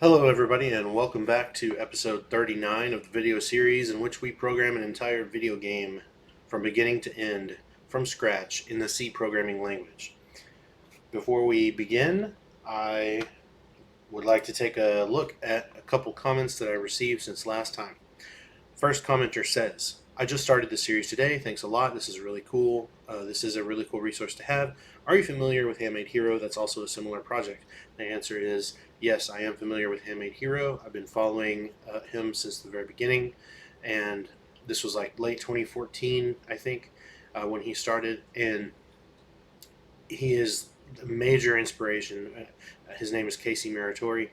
Hello everybody and welcome back to episode 39 of the video series in which we program an entire video game from beginning to end from scratch in the C programming language. Before we begin, I would like to take a look at a couple comments that I received since last time. First commenter says, I just started the series today. Thanks a lot. This is really cool. This is a really cool resource to have. Are you familiar with Handmade Hero? That's also a similar project. The answer is yes, I am familiar with Handmade Hero. I've been following him since the very beginning, and this was like late 2014, I think, when he started, and he is a major inspiration. His name is Casey Muratori.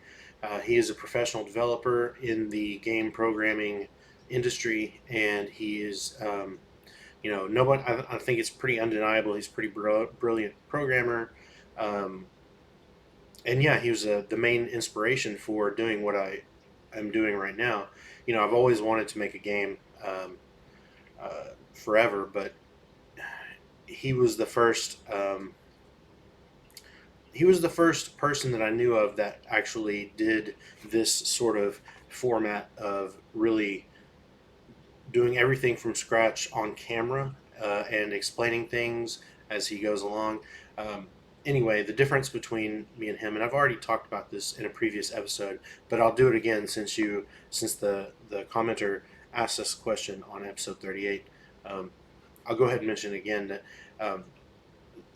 He is a professional developer in the game programming industry, and he is, nobody. I think it's pretty undeniable. He's a pretty brilliant programmer, and yeah, he was the main inspiration for doing what I am doing right now. I've always wanted to make a game forever, but he was the first. He was the first person that I knew of that actually did this sort of format of really doing everything from scratch on camera and explaining things as he goes along. Anyway, the difference between me and him, and I've already talked about this in a previous episode, but I'll do it again since the commenter asked us a question on episode 38. I'll go ahead and mention again that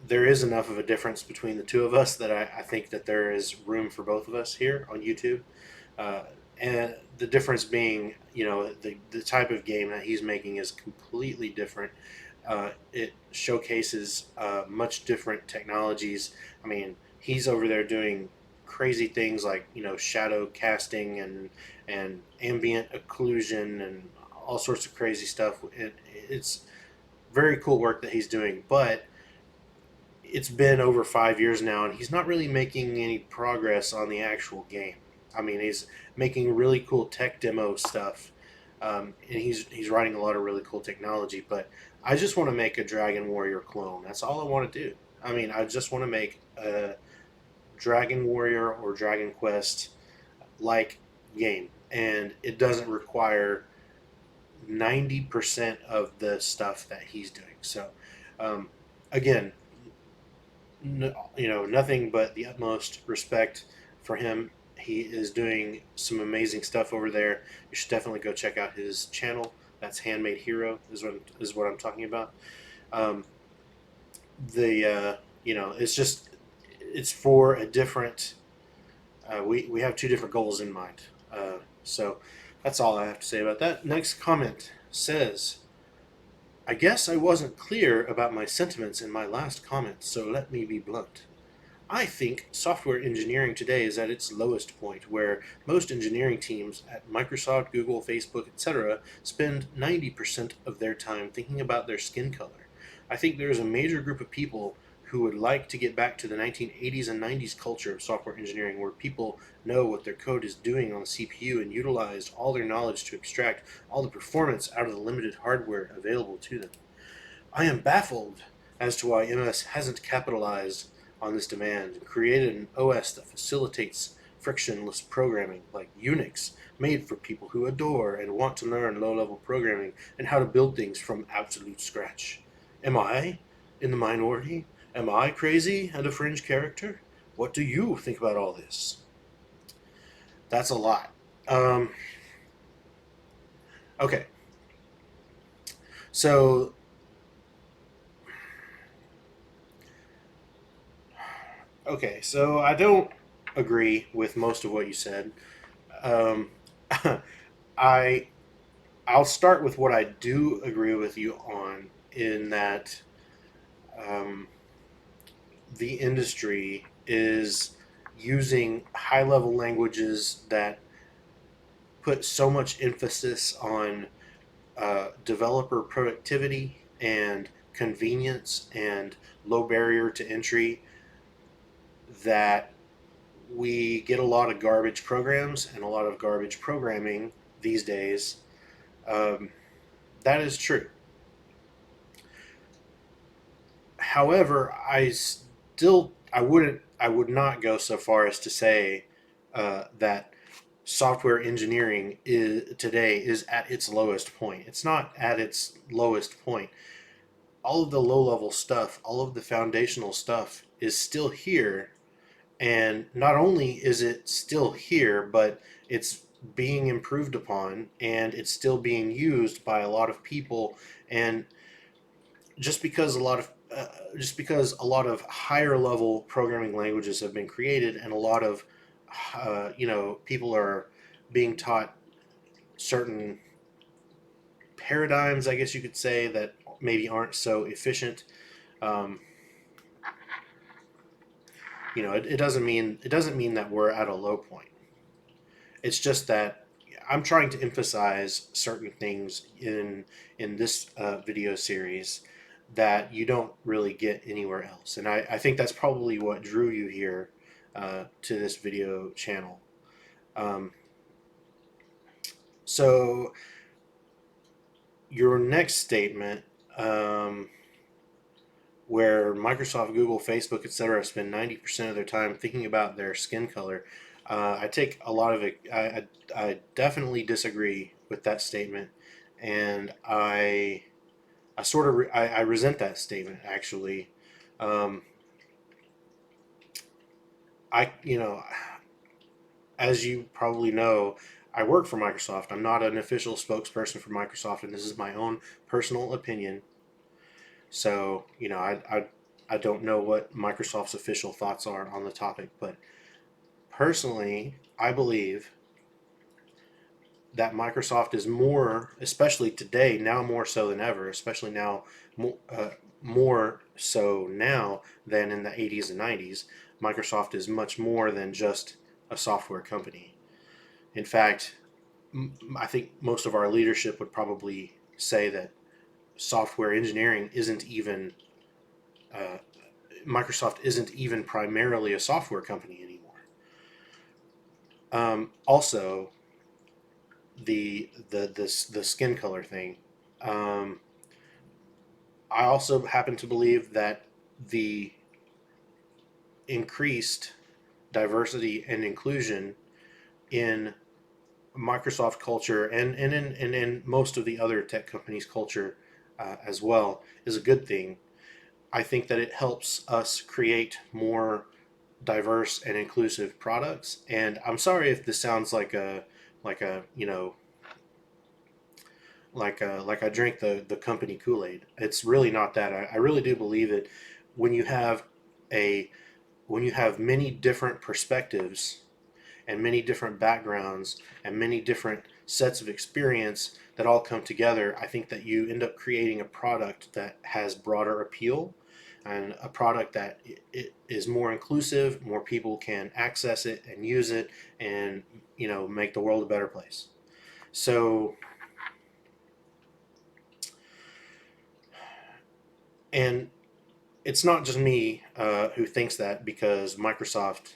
there is enough of a difference between the two of us that I think that there is room for both of us here on YouTube. And the difference being, the type of game that he's making is completely different. It showcases much different technologies. I mean, he's over there doing crazy things like shadow casting and ambient occlusion and all sorts of crazy stuff. It's very cool work that he's doing, but it's been over 5 years now, and he's not really making any progress on the actual game. I mean, he's making really cool tech demo stuff, and he's writing a lot of really cool technology. But I just want to make a Dragon Warrior clone. That's all I want to do. I mean, I just want to make a Dragon Warrior or Dragon Quest like game, and it doesn't require 90% of the stuff that he's doing. So, again, nothing but the utmost respect for him. He is doing some amazing stuff over there. You should definitely go check out his channel. That's Handmade Hero is what I'm talking about. Um, it's for a different. We have two different goals in mind. So that's all I have to say about that. Next comment says, I guess I wasn't clear about my sentiments in my last comment, so let me be blunt. I think software engineering today is at its lowest point, where most engineering teams at Microsoft, Google, Facebook, etc. spend 90% of their time thinking about their skin color. I think there is a major group of people who would like to get back to the 1980s and 90s culture of software engineering, where people know what their code is doing on the CPU and utilize all their knowledge to extract all the performance out of the limited hardware available to them. I am baffled as to why MS hasn't capitalized on this demand and created an OS that facilitates frictionless programming like Unix, made for people who adore and want to learn low-level programming and how to build things from absolute scratch. Am I in the minority? Am I crazy and a fringe character? What do you think about all this? That's a lot. Okay. So, I don't agree with most of what you said. Um, I I'll start with what I do agree with you on, in that um, the industry is using high level languages that put so much emphasis on developer productivity and convenience and low barrier to entry, that we get a lot of garbage programs and a lot of garbage programming these days. Um, that is true. However, I would not go so far as to say that software engineering today is at its lowest point. It's not at its lowest point. All of the low level stuff, all of the foundational stuff is still here. And not only is it still here, but it's being improved upon and it's still being used by a lot of people. And just because a lot of higher level programming languages have been created and a lot of people are being taught certain paradigms, I guess you could say, that maybe aren't so efficient. Um, it doesn't mean that we're at a low point. It's just that I'm trying to emphasize certain things in this video series that you don't really get anywhere else, and I think that's probably what drew you here to this video channel. Um, so your next statement, where Microsoft, Google, Facebook, etc., spend 90% of their time thinking about their skin color. I take a lot of it. I definitely disagree with that statement, and I sort of I resent that statement actually. Um, I as you probably know, I work for Microsoft. I'm not an official spokesperson for Microsoft, and this is my own personal opinion. So I don't know what Microsoft's official thoughts are on the topic, but personally, I believe that Microsoft is more, especially today, now more so than ever, especially now, more so now than in the 80s and 90s. Microsoft is much more than just a software company. In fact, I think most of our leadership would probably say that software engineering isn't even, uh, Microsoft isn't even primarily a software company anymore. Also, the skin color thing. Um, I also happen to believe that the increased diversity and inclusion in Microsoft culture and in most of the other tech companies' culture as well is a good thing. I think that it helps us create more diverse and inclusive products. And I'm sorry if this sounds like a like I drink the company Kool-Aid. It's really not that. I really do believe that when you have a when you have many different perspectives and many different backgrounds and many different sets of experience that all come together, I think that you end up creating a product that has broader appeal and a product that it is more inclusive, more people can access it and use it and make the world a better place. So, and it's not just me who thinks that, because Microsoft,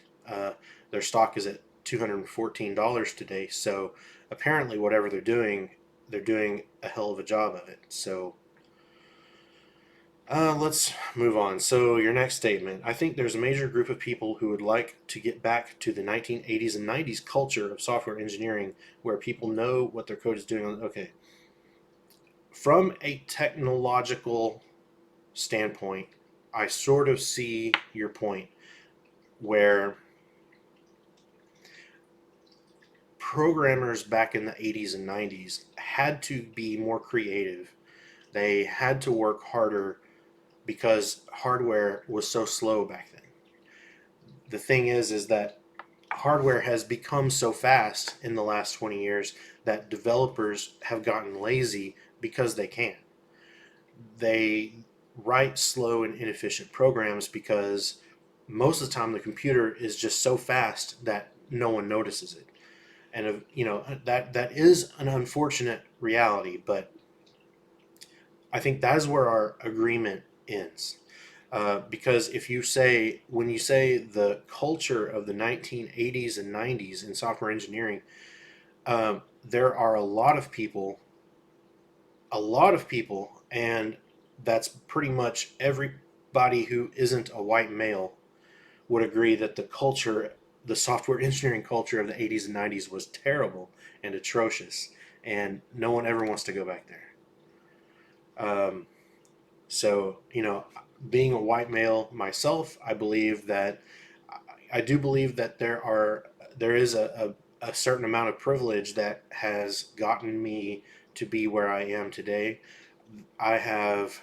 their stock is at $214 today. So apparently, whatever they're doing a hell of a job of it. So let's move on. So your next statement: I think there's a major group of people who would like to get back to the 1980s and 90s culture of software engineering, where people know what their code is doing. Okay, from a technological standpoint, I sort of see your point where programmers back in the 80s and 90s had to be more creative. They had to work harder because hardware was so slow back then. The thing is that hardware has become so fast in the last 20 years that developers have gotten lazy because they can. They write slow and inefficient programs because most of the time the computer is just so fast that no one notices it. And that is an unfortunate reality, but I think that is where our agreement ends. Because when you say the culture of the 1980s and 90s in software engineering, there are a lot of people, and that's pretty much everybody who isn't a white male would agree that the culture the software engineering culture of the 80s and 90s was terrible and atrocious, and no one ever wants to go back there. Um, so, being a white male myself, I do believe that there is a certain amount of privilege that has gotten me to be where I am today. I have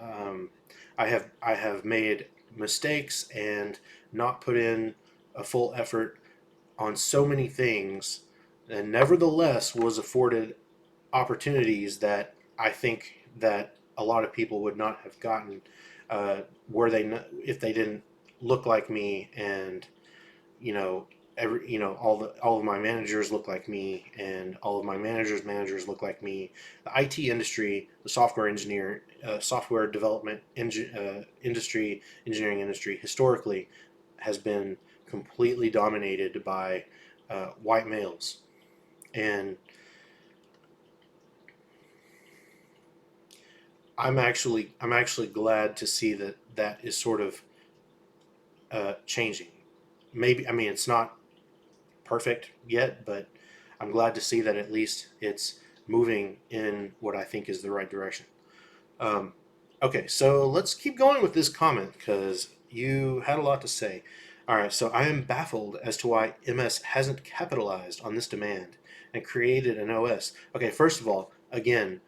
um, I have made mistakes and not put in a full effort on so many things, and nevertheless was afforded opportunities that I think that a lot of people would not have gotten, were they not, if they didn't look like me, and you know all of my managers look like me, and all of my managers look like me. The IT industry, the software development industry, engineering industry, historically has been completely dominated by white males, and I'm actually glad to see that that is sort of changing. Maybe, I mean, it's not perfect yet, but I'm glad to see that at least it's moving in what I think is the right direction. Um, okay, so let's keep going with this comment because you had a lot to say. All right, so I am baffled as to why MS hasn't capitalized on this demand and created an OS. Okay, first of all, again,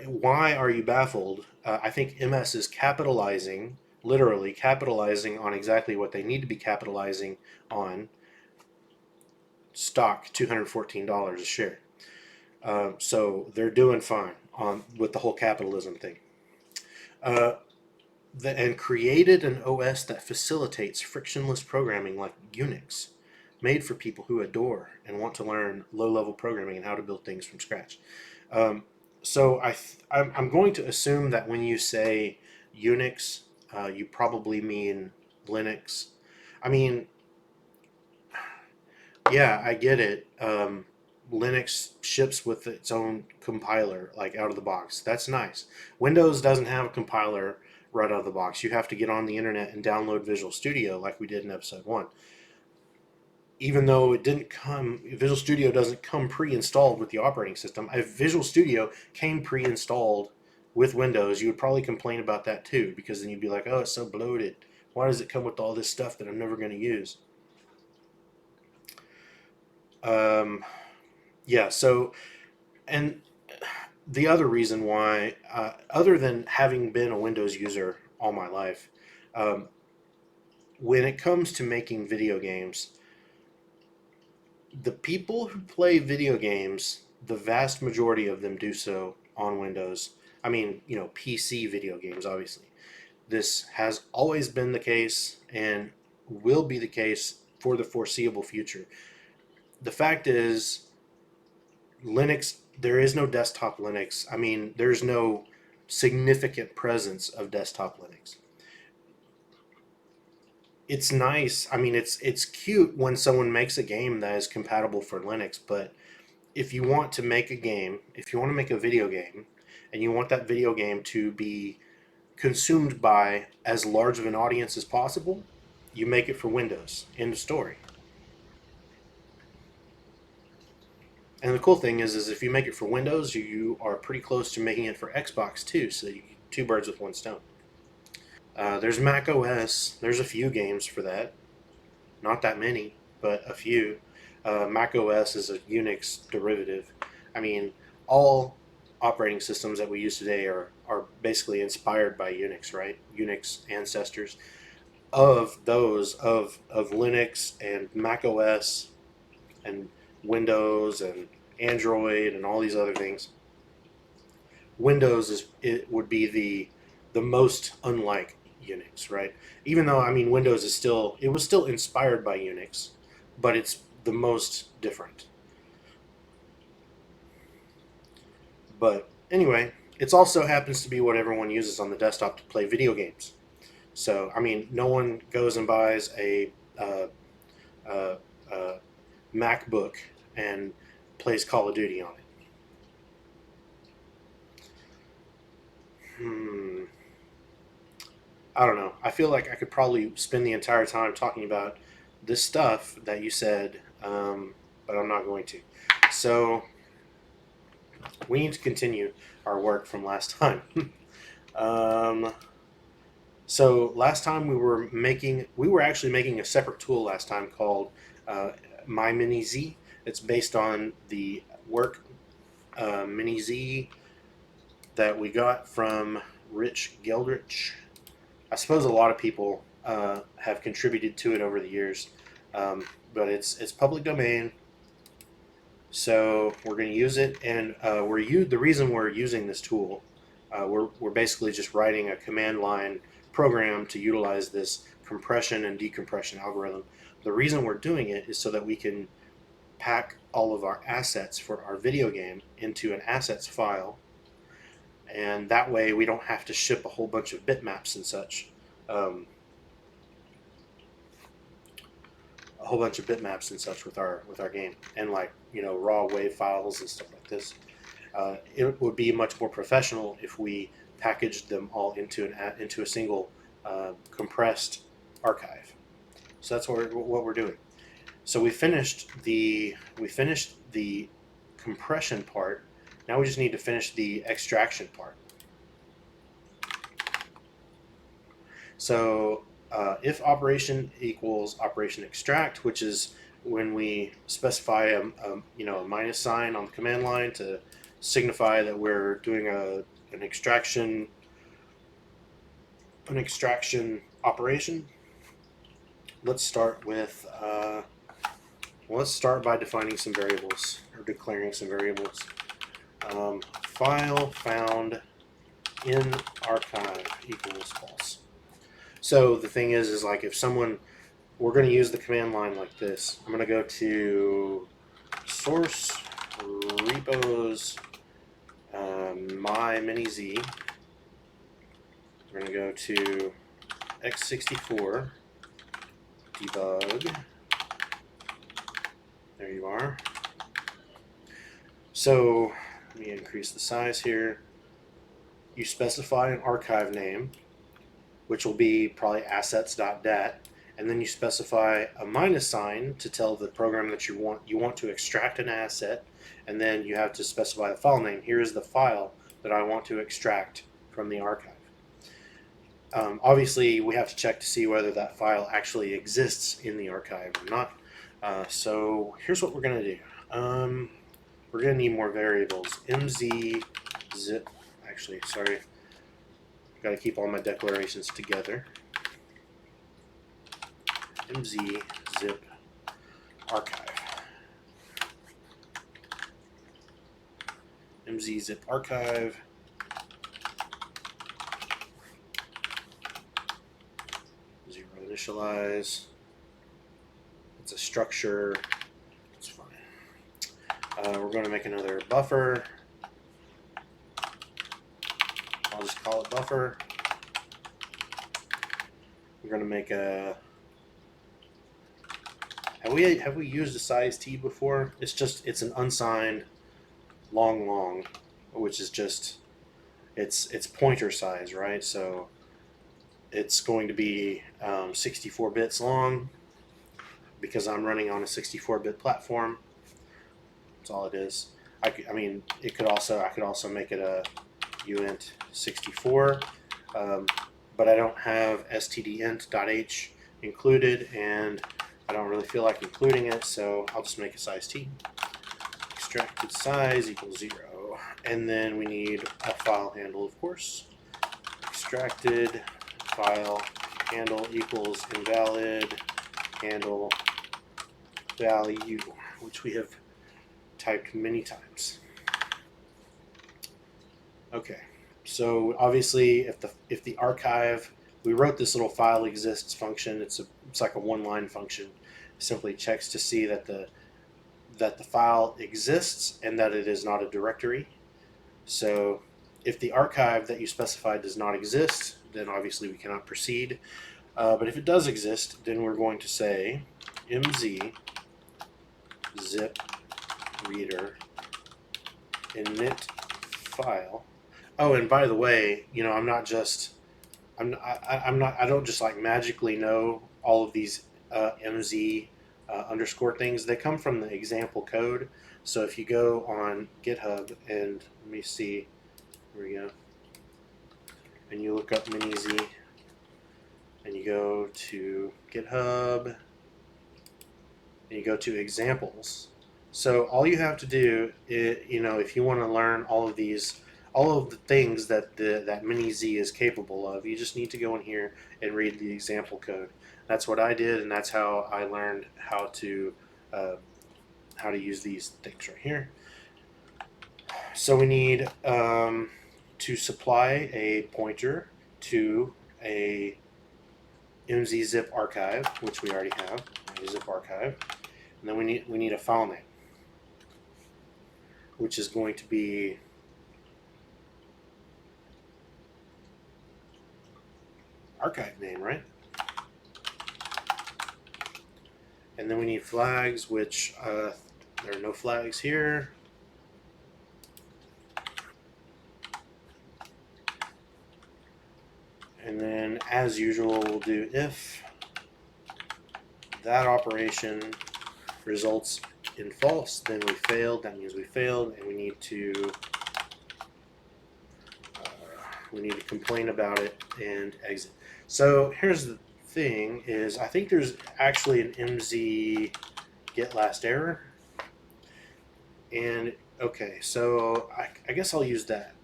why are you baffled? I think MS is capitalizing, literally capitalizing on exactly what they need to be capitalizing on. Stock $214 a share. So they're doing fine on with the whole capitalism thing. Uh, and created an OS that facilitates frictionless programming like Unix, made for people who adore and want to learn low-level programming and how to build things from scratch. Um, so I'm going to assume that when you say Unix, you probably mean Linux. I mean, yeah, I get it. Linux ships with its own compiler, like out of the box. That's nice. Windows doesn't have a compiler right out of the box. You have to get on the internet and download Visual Studio, like we did in episode 1. Even though Visual Studio doesn't come pre-installed with the operating system. If Visual Studio came pre-installed with Windows, you would probably complain about that too, because then you'd be like, oh, it's so bloated. Why does it come with all this stuff that I'm never going to use? Um, yeah, so, and the other reason why, other than having been a Windows user all my life, um, when it comes to making video games, the people who play video games, the vast majority of them do so on Windows. I mean, PC video games, obviously. This has always been the case and will be the case for the foreseeable future. The fact is, Linux, there is no desktop Linux. I mean, there's no significant presence of desktop Linux. It's nice. I mean, it's cute when someone makes a game that is compatible for Linux, but if you want to make a game, if you want to make a video game, and you want that video game to be consumed by as large of an audience as possible, you make it for Windows. End of story. And the cool thing is if you make it for Windows, you are pretty close to making it for Xbox too. So you get two birds with one stone. There's Mac OS. There's a few games for that. Not that many, but a few. Mac OS is a Unix derivative. I mean, all operating systems that we use today are basically inspired by Unix, right? Unix ancestors of those of Linux and Mac OS and Windows and Android and all these other things. Windows would be the most unlike Unix, right? Even though, I mean, Windows is still, it was still inspired by Unix, but it's the most different. But anyway, it also happens to be what everyone uses on the desktop to play video games. So I mean, no one goes and buys a uh, uh, MacBook and plays Call of Duty on it. Hmm. I don't know. I feel like I could probably spend the entire time talking about this stuff that you said, but I'm not going to. So we need to continue our work from last time. So last time we were actually making a separate tool last time called miniz. It's based on the work miniz that we got from Rich Geldrich. I suppose a lot of people have contributed to it over the years, but it's public domain. So we're going to use it, and the reason we're using this tool, we're basically just writing a command line program to utilize this compression and decompression algorithm. The reason we're doing it is so that we can pack all of our assets for our video game into an assets file, and that way we don't have to ship a whole bunch of bitmaps and such. A whole bunch of bitmaps and such with our game, and like raw wave files and stuff like this. It would be much more professional if we packaged them all into a single compressed archive. So that's what we're doing. So we finished the compression part. Now we just need to finish the extraction part. So if operation equals operation extract, which is when we specify a minus sign on the command line to signify that we're doing an extraction operation. Let's start with let's start by defining some variables, or declaring some variables. File found in archive equals false. So the thing is like if we're going to use the command line like this. I'm going to go to source repos my miniz. We're going to go to x64 debug. There you are. So let me increase the size here. You specify an archive name, which will be probably assets.dat, and then you specify a minus sign to tell the program that you want to extract an asset, and then you have to specify the file name. Here's the file that I want to extract from the archive. Obviously, we have to check to see whether that file actually exists in the archive or not. So here's what we're going to do. We're going to need more variables. mz zip. Actually, sorry. Got to keep all my declarations together. mz zip archive. mz zip archive. Zero initialize. It's a structure. It's fine. We're going to make another buffer. I'll just call it buffer. We're going to make a. Have we used a size T before? It's an unsigned long, which is just it's pointer size, right? So it's going to be 64 bits long because I'm running on a 64-bit platform. That's all it is. I could also make it a uint 64, but I don't have stdint.h included, and I don't really feel like including it, so I'll just make a size T. Extracted size equals 0, and then we need a file handle, of course. Extracted file handle equals invalid handle value, which we have typed many times. Okay, so obviously if the archive, we wrote this little file exists function. It's like a one-line function. It simply checks to see that the file exists and that it is not a directory. So if the archive that you specified does not exist, then obviously we cannot proceed. But if it does exist, then we're going to say mz zip reader init file. Oh, and by the way, I don't just like magically know all of these mz underscore things. They come from the example code. So if you go on GitHub and let me see, here we go, and you look up miniz and you go to GitHub and you go to examples. So all you have to do is, if you want to learn all of the things that that miniz is capable of, you just need to go in here and read the example code. That's what I did, and that's how I learned how to use these things right here. So we need to supply a pointer to a mz-zip archive, which we already have, zip archive, and then we need a file name, which is going to be archive name, right? And then we need flags, which there are no flags here. And then, as usual, we'll do if that operation results in false, then we failed. That means we failed, and we need to complain about it and exit. So here's the thing: is I think there's actually an mz get last error, and okay, so I guess I'll use that.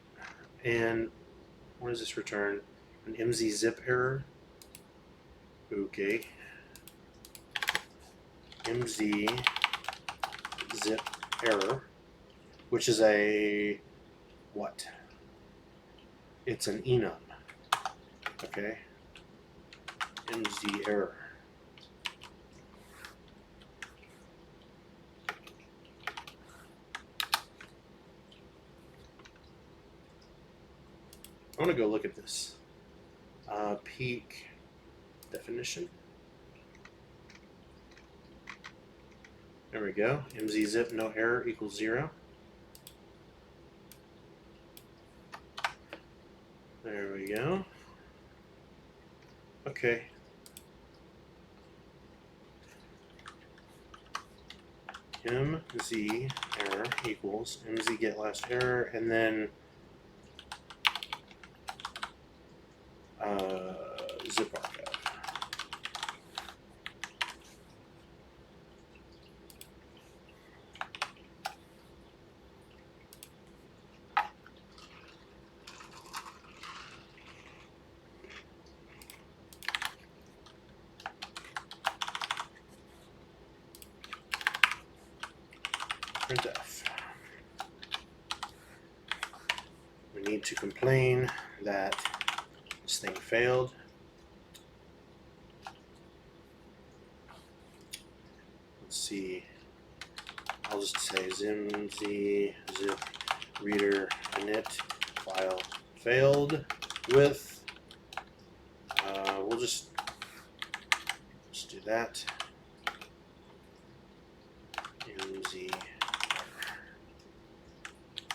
And what does this return? An mz zip error. Okay. mz zip error, which is a what? It's an enum. Okay. mz error. I want to go look at this. Peak definition. There we go. mz zip no error equals 0. There we go. Okay. mz error equals mz get last error, and then zip archive. Printf. We need to complain that this thing failed. Let's see. I'll just say zimz zip reader init file failed with. We'll just do that. mz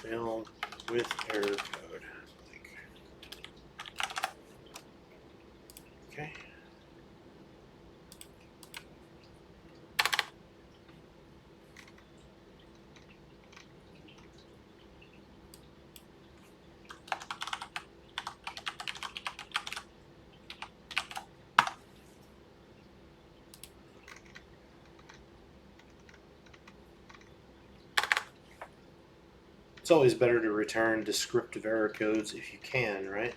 failed with error code. Okay. It's always better to return descriptive error codes if you can, right?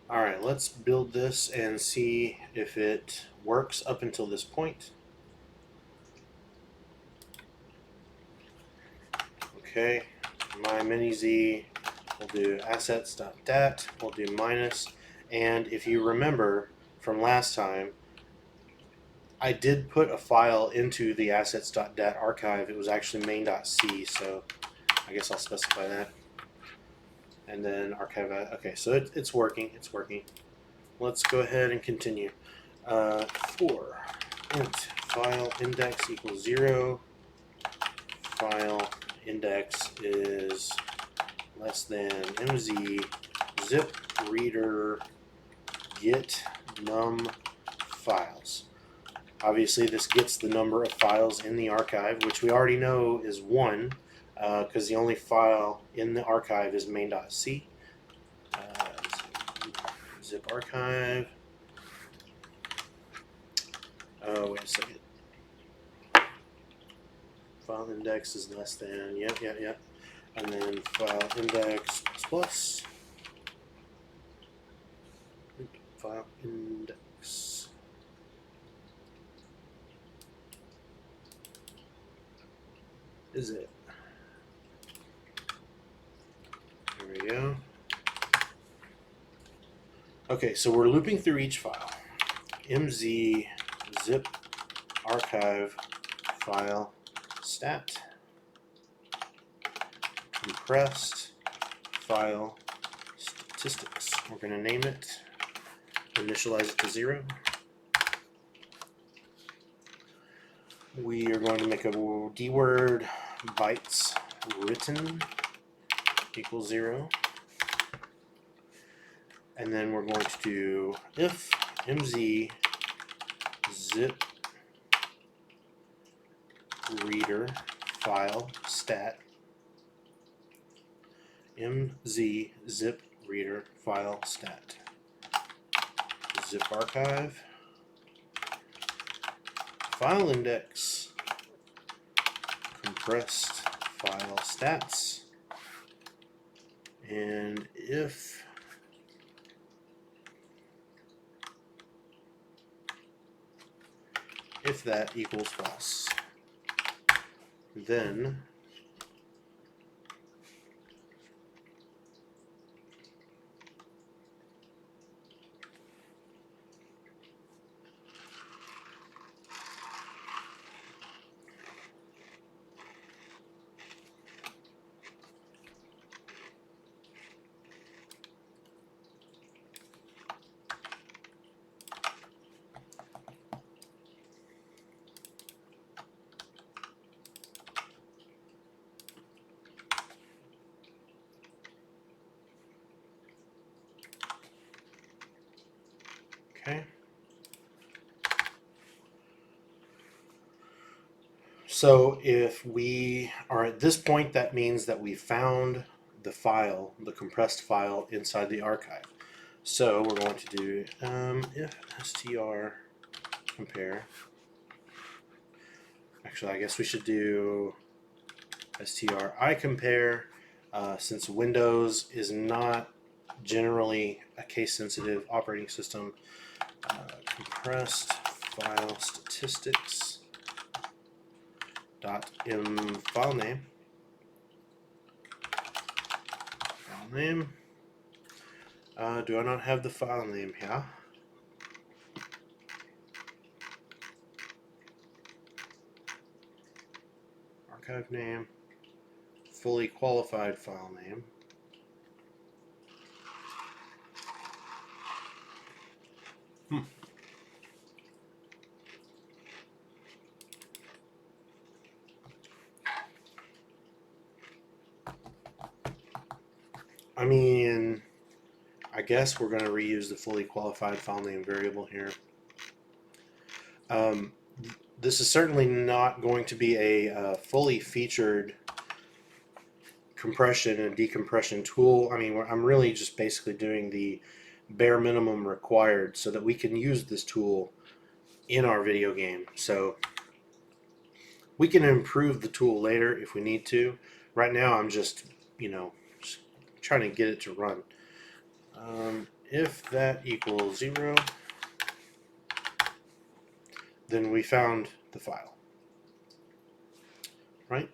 Alright, let's build this and see if it works up until this point. Okay, my miniz, we'll do assets.dat, we'll do minus, and if you remember from last time, I did put a file into the assets.dat archive. It was actually main.c, so I guess I'll specify that. And then archive. Okay, so it's working. It's working. Let's go ahead and continue. For int file index equals 0. File index is less than mz zip reader get num files. Obviously, this gets the number of files in the archive, which we already know is 1, because the only file in the archive is main.c. Zip archive. Oh, wait a second. File index is less than, yep. And then file index plus file index. Is it? There we go. Okay, so we're looping through each file. mz zip archive file stat compressed file statistics. We're going to name it, initialize it to 0. We are going to make a dword bytes written equals 0. And then we're going to do if mz zip reader file stat mz zip reader file stat zip archive file index compressed file stats, and if that equals false, then okay. So if we are at this point, that means that we found the file, the compressed file inside the archive. So we're going to do if str compare. Actually, I guess we should do str I compare, since Windows is not generally a case-sensitive operating system. Compressed file statistics dot m file name. Do I not have the file name here? Archive name, fully qualified file name. I mean, I guess we're going to reuse the fully qualified file name variable here. This is certainly not going to be a fully featured compression and decompression tool. I mean, I'm really just basically doing the bare minimum required so that we can use this tool in our video game. So we can improve the tool later if we need to. Right now I'm just, just trying to get it to run. If that equals 0, then we found the file, right?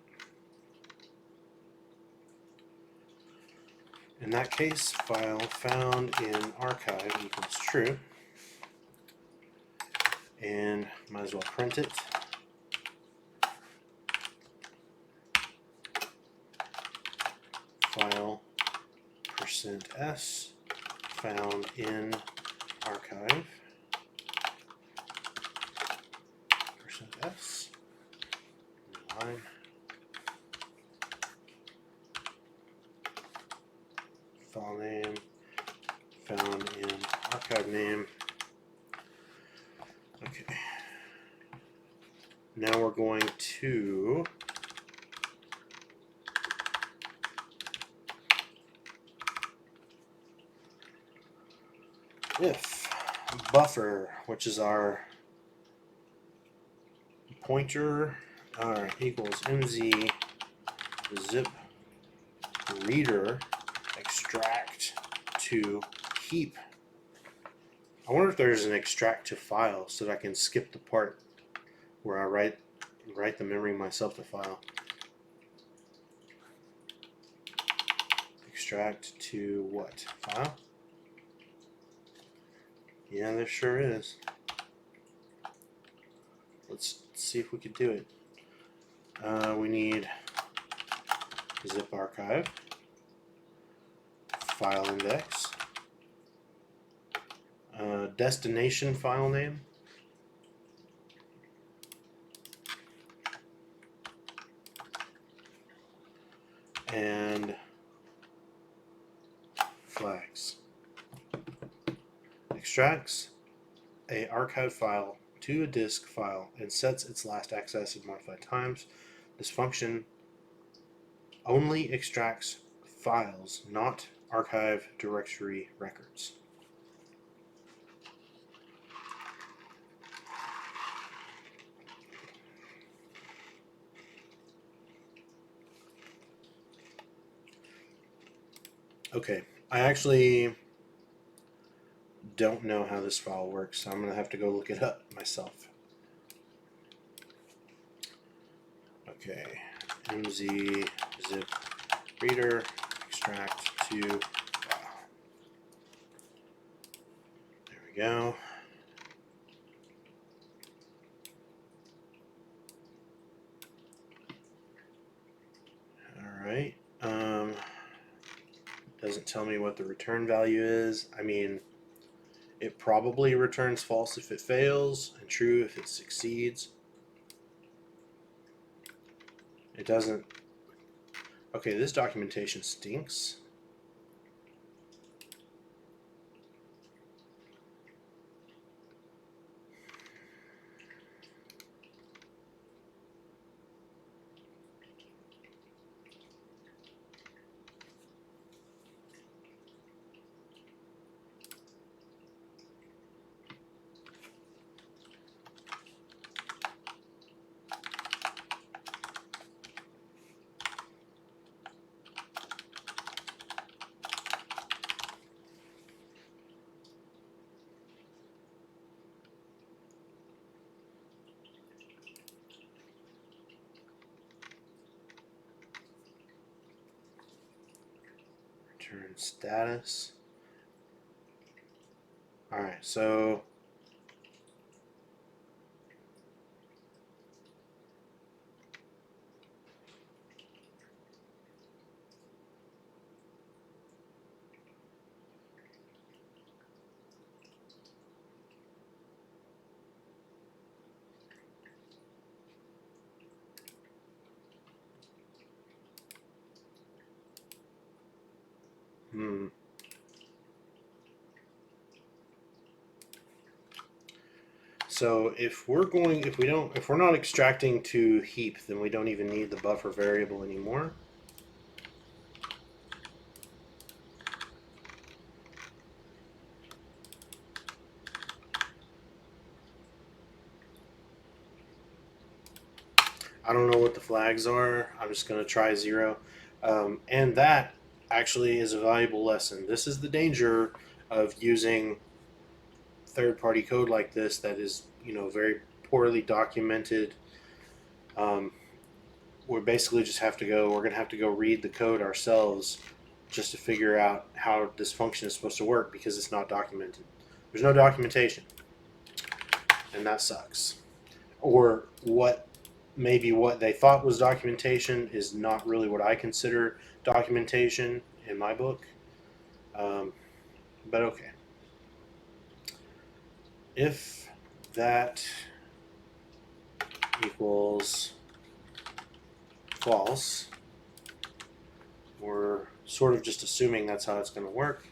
In that case, file found in archive equals true. and might as well print it. File %s found in archive %s line file name found in archive name. Okay. Now we're going to if buffer, which is our pointer, equals mz zip reader extract to heap. I wonder if there's an extract to file so that I can skip the part where I write the memory myself to file. Extract to what? File? Yeah, there sure is. Let's see if we can do it. We need zip archive, file index, destination file name, and flags. Extracts a archive file to a disk file and sets its last accessed modified times. This function only extracts files, not archive directory records. Okay, I actually don't know how this file works, so I'm going to have to go look it up myself. Okay, mz zip reader extract to file. There we go. All right. Doesn't tell me what the return value is. I mean, it probably returns false if it fails and true if it succeeds. It doesn't. Okay, this documentation stinks. Return status. Alright, so So if we're not extracting to heap, then we don't even need the buffer variable anymore. I don't know what the flags are. I'm just going to try 0. And that actually is a valuable lesson. This is the danger of using third-party code like this that is, very poorly documented. We basically just have to go. We're going to have to go read the code ourselves just to figure out how this function is supposed to work because it's not documented. There's no documentation. and that sucks. Or maybe what they thought was documentation is not really what I consider documentation in my book. But okay. If that equals false, we're sort of just assuming that's how it's going to work.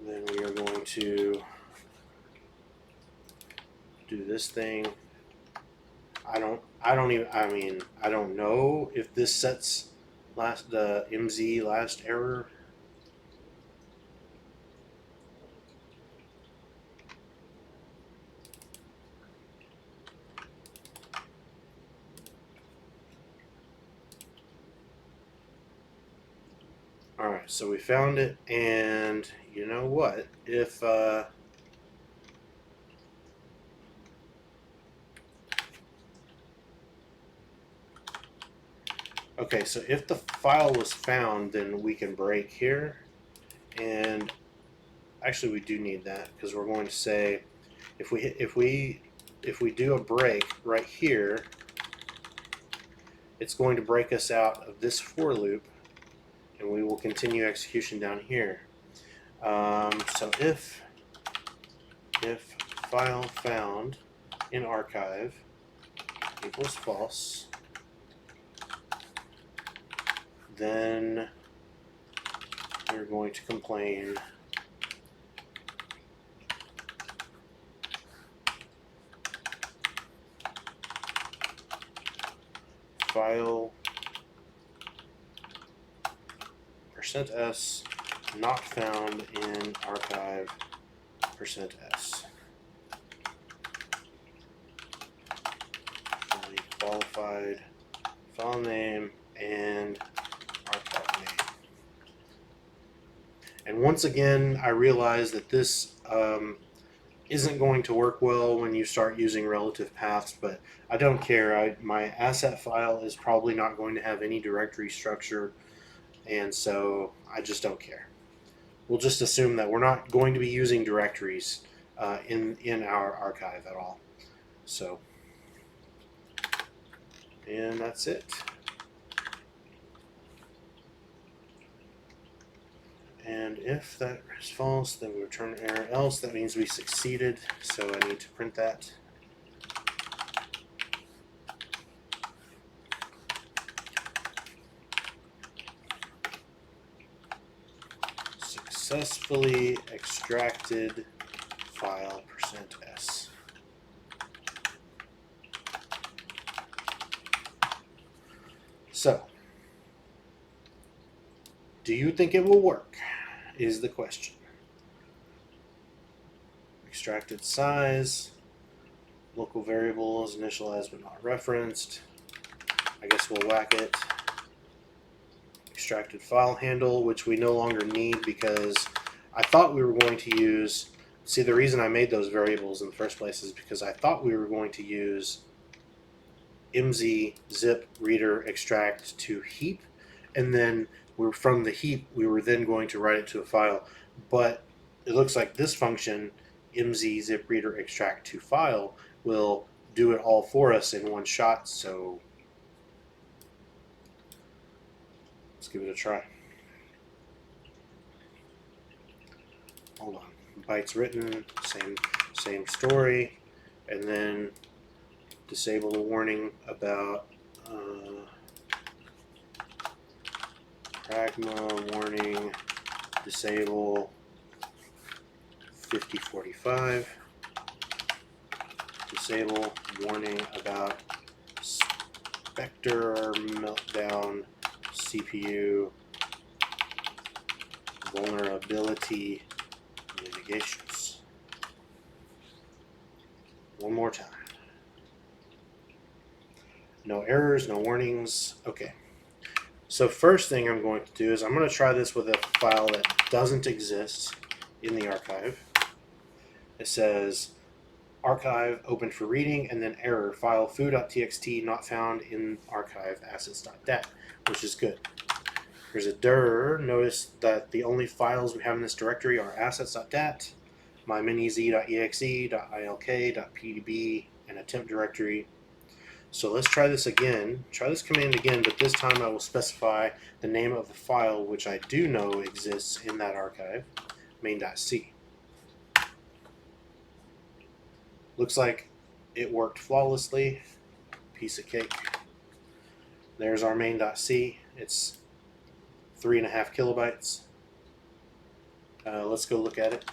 Then we are going to do this thing. I don't know if this sets the MZ last error. All right, so we found it, and you know what? If okay, so if the file was found, then we can break here, and actually we do need that because we're going to say if we do a break right here, it's going to break us out of this for loop, and we will continue execution down here. So if file found in archive equals false, then we're going to complain file %s not found in archive %s. Qualified file name and archive name. And once again, I realize that this isn't going to work well when you start using relative paths, but I don't care. My asset file is probably not going to have any directory structure, and so I just don't care. We'll just assume that we're not going to be using directories in our archive at all. So, and that's it. And if that is false, then we return an error else. That means we succeeded, so I need to print that. Successfully extracted file %s. So, do you think it will work? Is the question. Extracted size, local variables, initialized but not referenced. I guess we'll whack it. Extracted file handle, which we no longer need because I thought we were going to use, see, the reason I made those variables in the first place is because I thought we were going to use mz zip reader extract to heap, and then from the heap we were then going to write it to a file. But it looks like this function, mz zip reader extract to file, will do it all for us in one shot. So let's give it a try. Hold on. Bytes written, same story, and then disable the warning about pragma warning, disable 5045, disable warning about Spectre meltdown CPU vulnerability mitigations. One more time. No errors, no warnings. Okay. So first thing I'm going to do is I'm going to try this with a file that doesn't exist in the archive. It says archive opened for reading, and then error, file foo.txt not found in archive assets.dat, which is good. There's a dir. Notice that the only files we have in this directory are assets.dat, my miniz.exe, .ilk, .pdb, and a temp directory. So let's try this again. Try this command again, but this time I will specify the name of the file which I do know exists in that archive, main.c. Looks like it worked flawlessly. Piece of cake. There's our main.c. It's 3.5 kilobytes. Let's go look at it.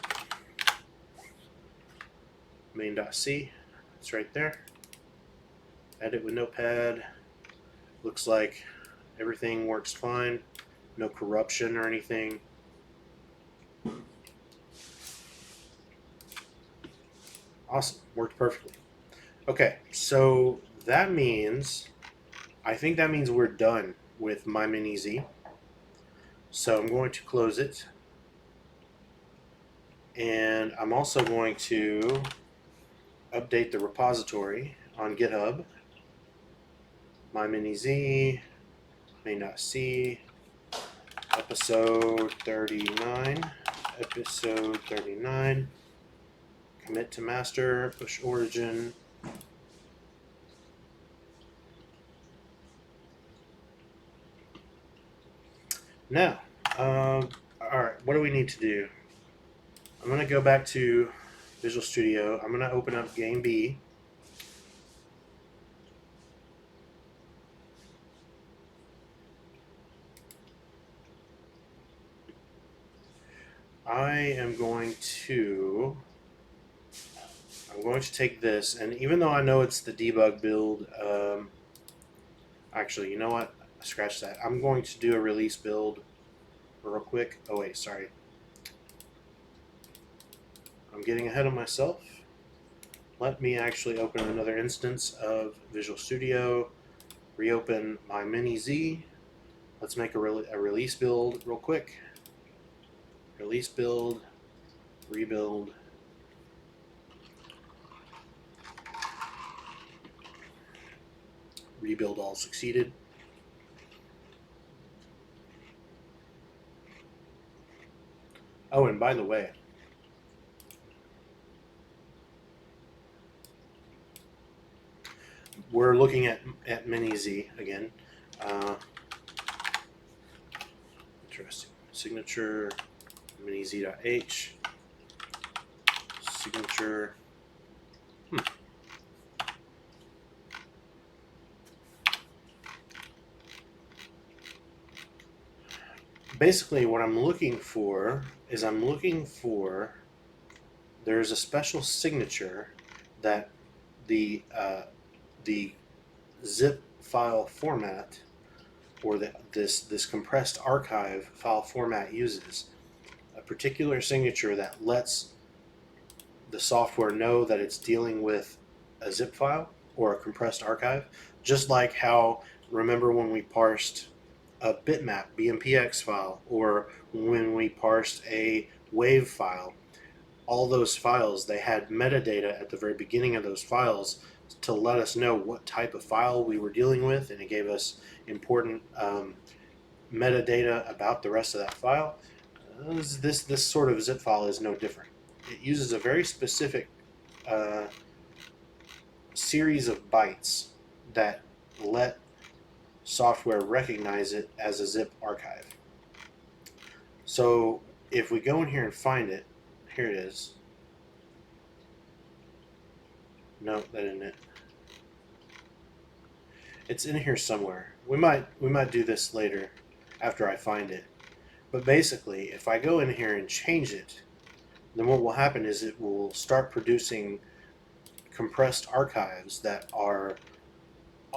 Main.c. It's right there. Edit with Notepad. Looks like everything works fine. No corruption or anything. Awesome. Worked perfectly. Okay, so that means, I think that means we're done with my miniz. So I'm going to close it. And I'm also going to update the repository on GitHub. My miniz, main.c, episode 39, commit to master, push origin. Now, all right, what do we need to do? I'm going to go back to Visual Studio. I'm going to open up Game B. I'm going to take this, and even though I know it's the debug build, actually, you know what? Scratch that. I'm going to do a release build real quick. Oh wait, sorry. I'm getting ahead of myself. Let me actually open another instance of Visual Studio, reopen my miniz. Let's make a release build real quick. Release build, rebuild. Rebuild all succeeded. Oh, and by the way, we're looking at miniz again. Interesting. Signature, miniz.h, signature. Basically, what I'm looking for is there's a special signature that the zip file format, or this compressed archive file format, uses a particular signature that lets the software know that it's dealing with a zip file or a compressed archive, just like how, remember when we parsed a bitmap BMPX file, or when we parsed a WAV file, all those files, they had metadata at the very beginning of those files to let us know what type of file we were dealing with, and it gave us important metadata about the rest of that file. This sort of zip file is no different. It uses a very specific series of bytes that let software recognize it as a zip archive. So if we go in here and find it, here it is. No, that isn't it. It's in here somewhere. We might do this later after I find it. But basically, if I go in here and change it, then what will happen is it will start producing compressed archives that are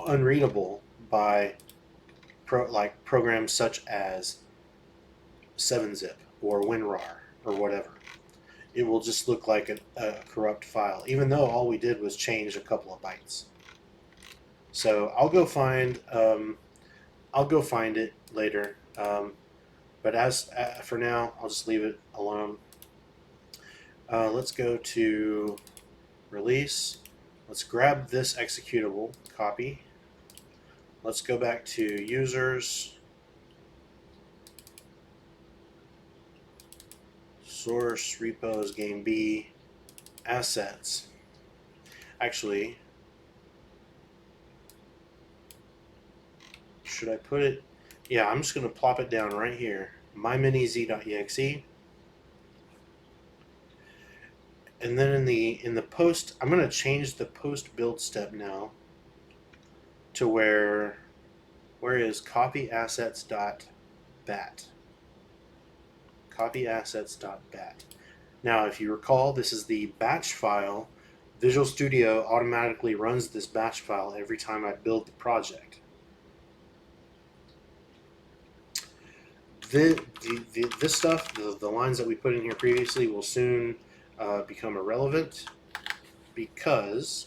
unreadable by programs such as 7-zip or WinRAR or whatever. It will just look like a corrupt file, even though all we did was change a couple of bytes. So I'll go find it later. But as for now, I'll just leave it alone. Let's go to release. Let's grab this executable, copy. Let's go back to users, source, repos, game B, assets. Actually, should I put it? Yeah, I'm just going to plop it down right here. miniz.exe. And then in the post, I'm going to change the post build step now to where is copy assets.bat. Copy assets.bat. Now, if you recall, this is the batch file. Visual Studio automatically runs this batch file every time I build the project. This stuff, the lines that we put in here previously, will soon become irrelevant because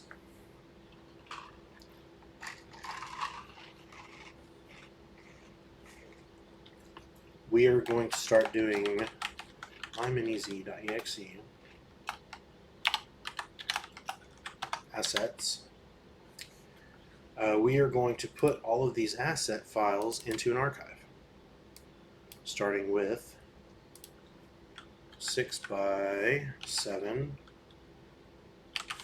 we are going to start doing miniz.exe assets. We are going to put all of these asset files into an archive, starting with 6x7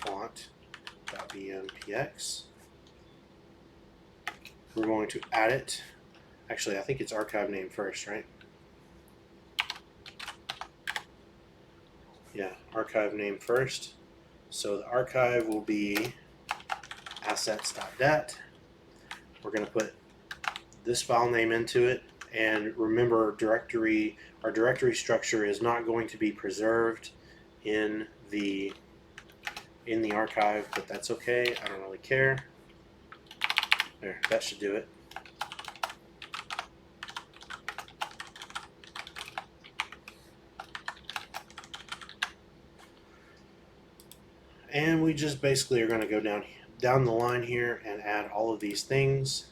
font.bmpx. We're going to add it. Actually, I think it's archive name first, right? Yeah, archive name first. So the archive will be assets.dat. We're going to put this file name into it, and remember, our directory structure is not going to be preserved in the archive, but that's okay. I don't really care. There, that should do it. And we just basically are going to go down the line here and add all of these things.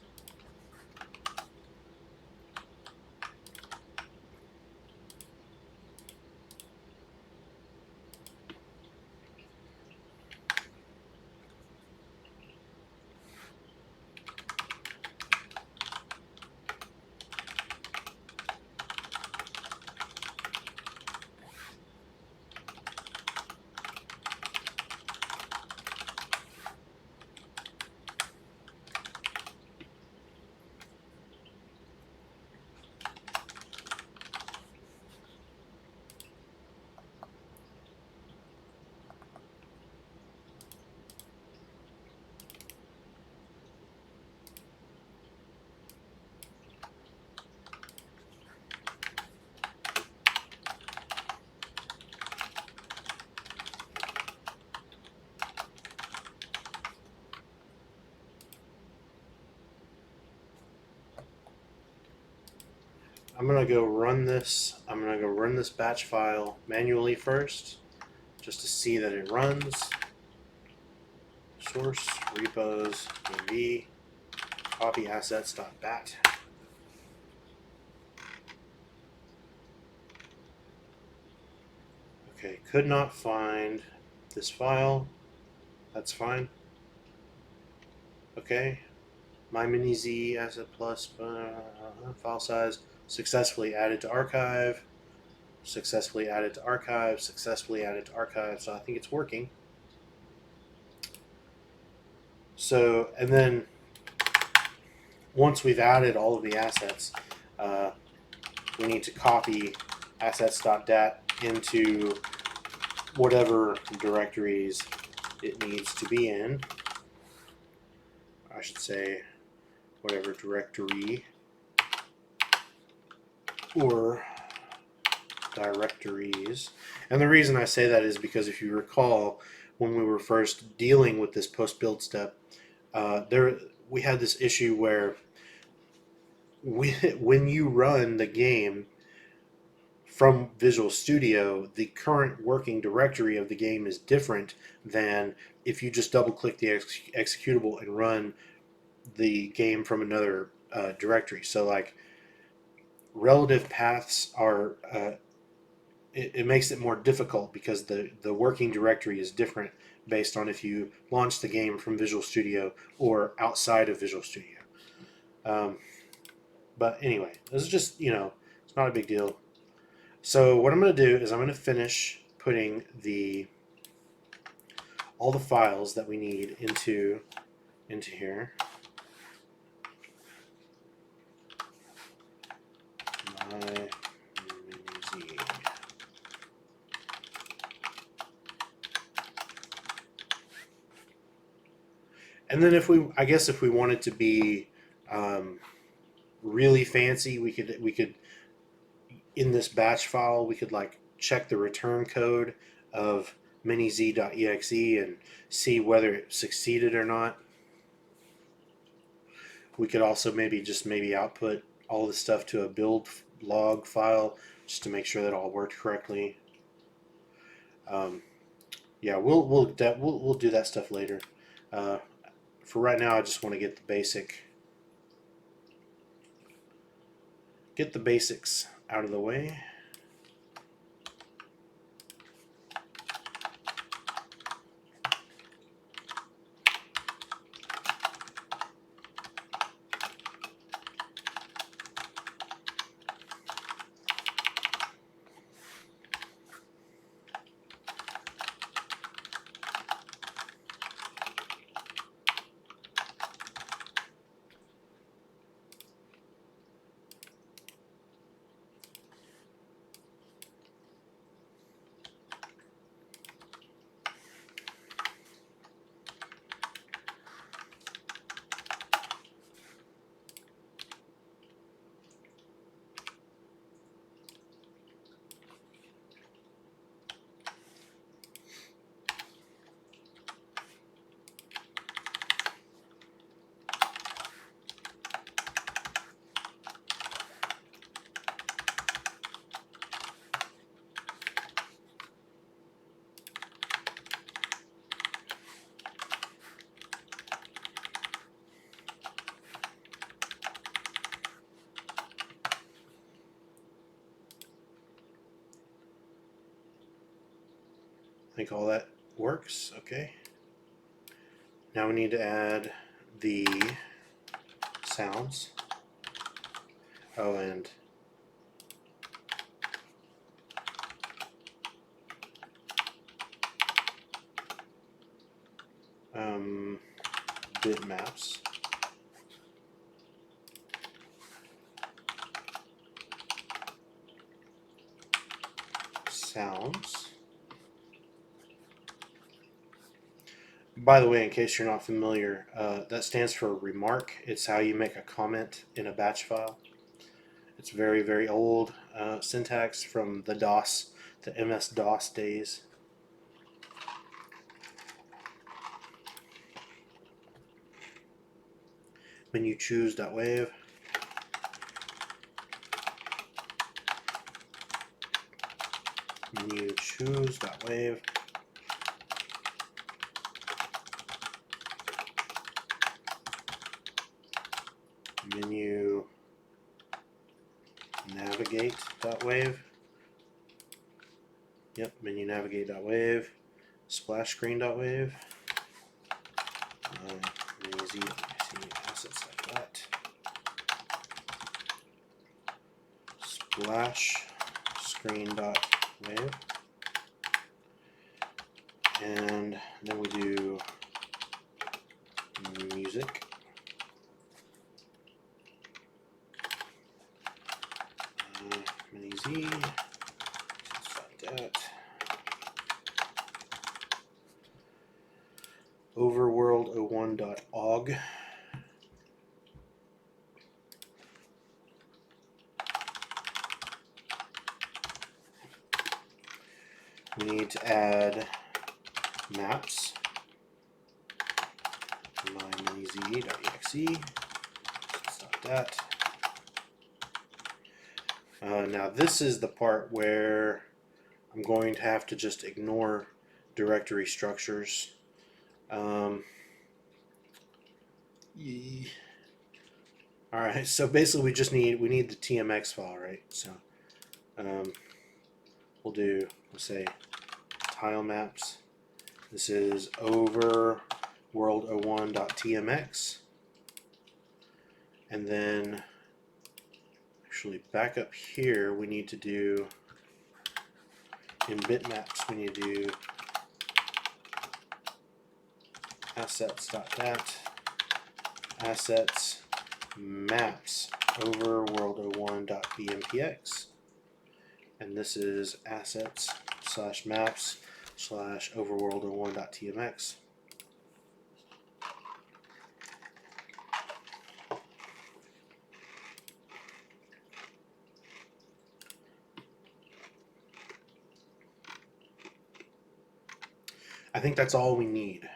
I'm going to go run this. I'm going to go run this batch file manually first, just to see that it runs. Source, repos, v, copy assets.bat. Okay, could not find this file. That's fine. Okay, my miniz asset plus file size successfully added to archive. Successfully added to archive. Successfully added to archive. So I think it's working. So, and then once we've added all of the assets, we need to copy assets.dat into whatever directories it needs to be in. I should say whatever directory or directories. And the reason I say that is because if you recall, when we were first dealing with this post build step, we had this issue where when you run the game from Visual Studio, the current working directory of the game is different than if you just double click the executable and run the game from another directory. So like relative paths are it makes it more difficult because the working directory is different based on if you launch the game from Visual Studio or outside of Visual Studio. But anyway, this is just, it's not a big deal. So what I'm going to do is I'm going to finish putting all the files that we need into here. My miniz. And then if we wanted to be really fancy, we could in this batch file we could like check the return code of miniz.exe and see whether it succeeded or not. We could also maybe output all the stuff to a build log file just to make sure that it all worked correctly. Yeah, we'll do that stuff later. For right now, I just want to get the basics out of the way. I think all that works. Okay. Now we need to add the sounds. Oh, and bitmaps. Sounds. By the way, in case you're not familiar, that stands for remark. It's how you make a comment in a batch file. It's very, very old syntax from the MS-DOS days. Menu choose.wave. Menu choose.wave. Menu navigate.wave. Yep, menu navigate.wave. Splash screen.wave. Easy assets like that. Splash screen.wave. And then we do music. miniz. Like that. Overworld01.og. We need to add maps. My miniz.exe. Stop that. Now this is the part where I'm going to have to just ignore directory structures. Alright, so basically we need the TMX file, right? So we'll say tile maps This is overworld01.tmx. And then actually back up here we need to do, in bitmaps we need to do assets.dat assets maps overworld01.bmpx, and this is assets/maps/overworld01.tmx. I think that's all we need.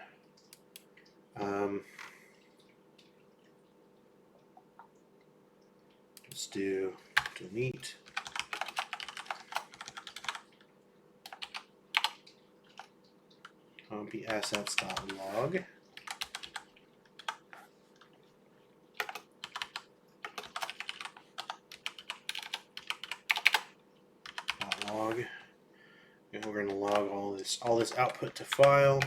Let's do delete. Copy assets.log. Log. And we're going to log all this output to file.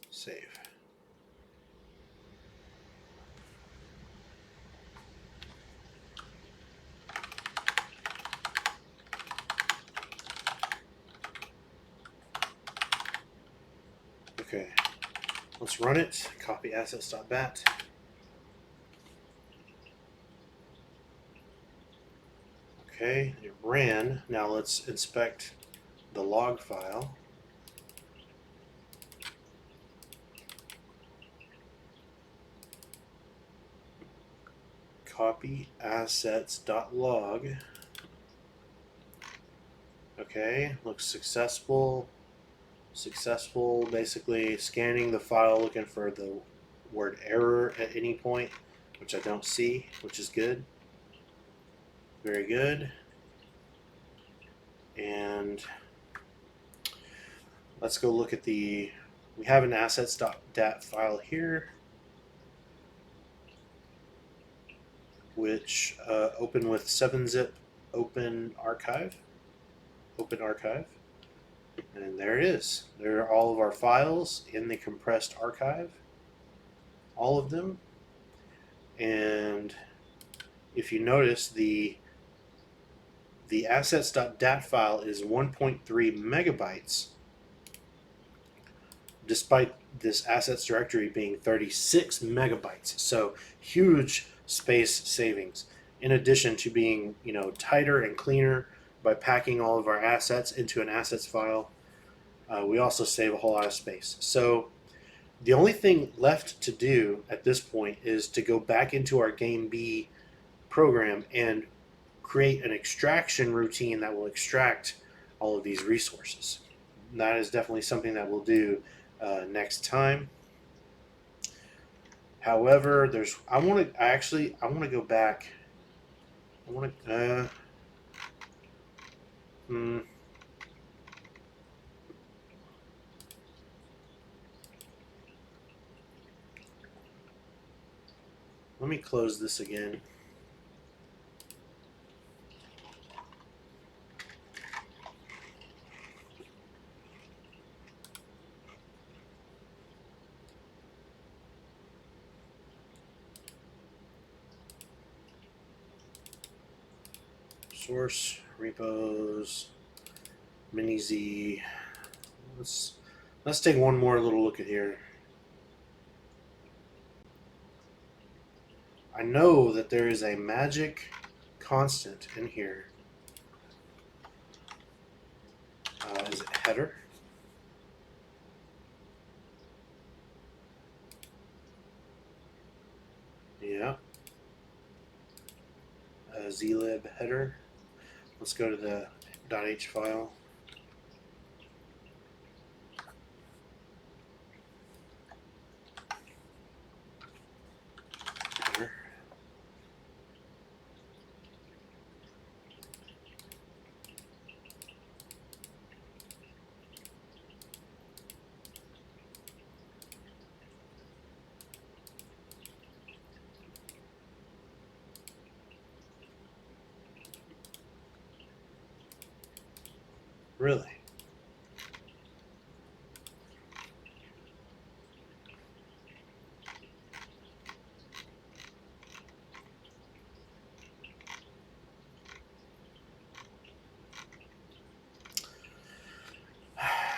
Save. Okay, let's run it. Copy assets.bat. Okay, it ran. Now let's inspect the log file. Copy assets.log. Okay, looks successful. Successful, basically scanning the file looking for the word error at any point, which I don't see, which is good. Very good. And let's go look at we have an assets.dat file here, which open with 7-zip open archive. And there it is. There are all of our files in the compressed archive, all of them. And if you notice, the assets.dat file is 1.3 megabytes, despite this assets directory being 36 megabytes. So huge space savings, in addition to being, tighter and cleaner by packing all of our assets into an assets file. We also save a whole lot of space. So the only thing left to do at this point is to go back into our Game B program and create an extraction routine that will extract all of these resources. And that is definitely something that we'll do next time. However, I want to go back. Let me close this again. Source, repos, miniz. Let's take one more little look at here. I know that there is a magic constant in here. Is it header? Yeah. zlib header. Let's go to the .h file. Header.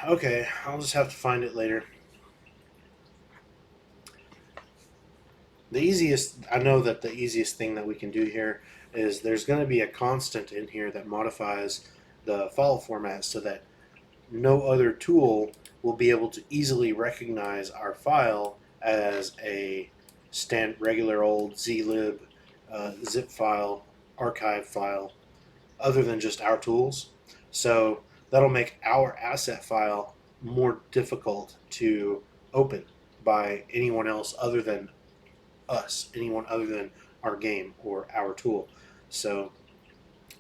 Okay, I'll just have to find it later. I know that the easiest thing that we can do here is there's going to be a constant in here that modifies the file format so that no other tool will be able to easily recognize our file as a regular old zlib zip file, archive file, other than just our tools. So that'll make our asset file more difficult to open by anyone else other than us, anyone other than our game or our tool. So,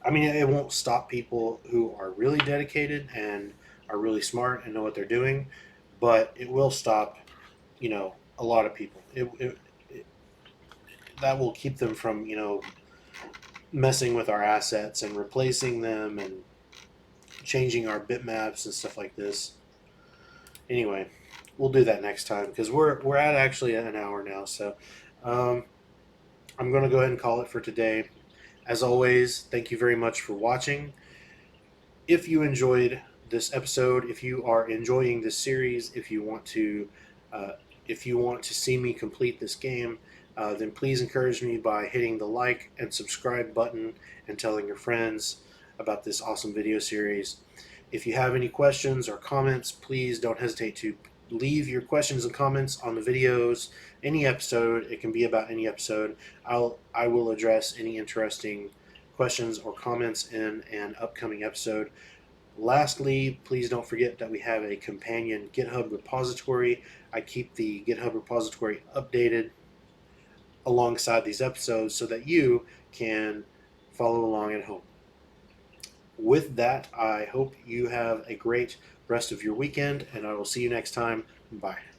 I mean, it won't stop people who are really dedicated and are really smart and know what they're doing, but it will stop, a lot of people. That will keep them from, messing with our assets and replacing them and changing our bitmaps and stuff like this. Anyway, we'll do that next time because we're at actually an hour now. So um, I'm going to go ahead and call it for today. As always, thank you very much for watching. If you enjoyed this episode, if you are enjoying this series, uh, if you want to see me complete this game, then please encourage me by hitting the like and subscribe button and telling your friends about this awesome video series. If you have any questions or comments, please don't hesitate to leave your questions and comments on the videos, any episode. It can be about any episode. I will address any interesting questions or comments in an upcoming episode. Lastly, please don't forget that we have a companion GitHub repository. I keep the GitHub repository updated alongside these episodes so that you can follow along at home. With that, I hope you have a great rest of your weekend, and I will see you next time. Bye.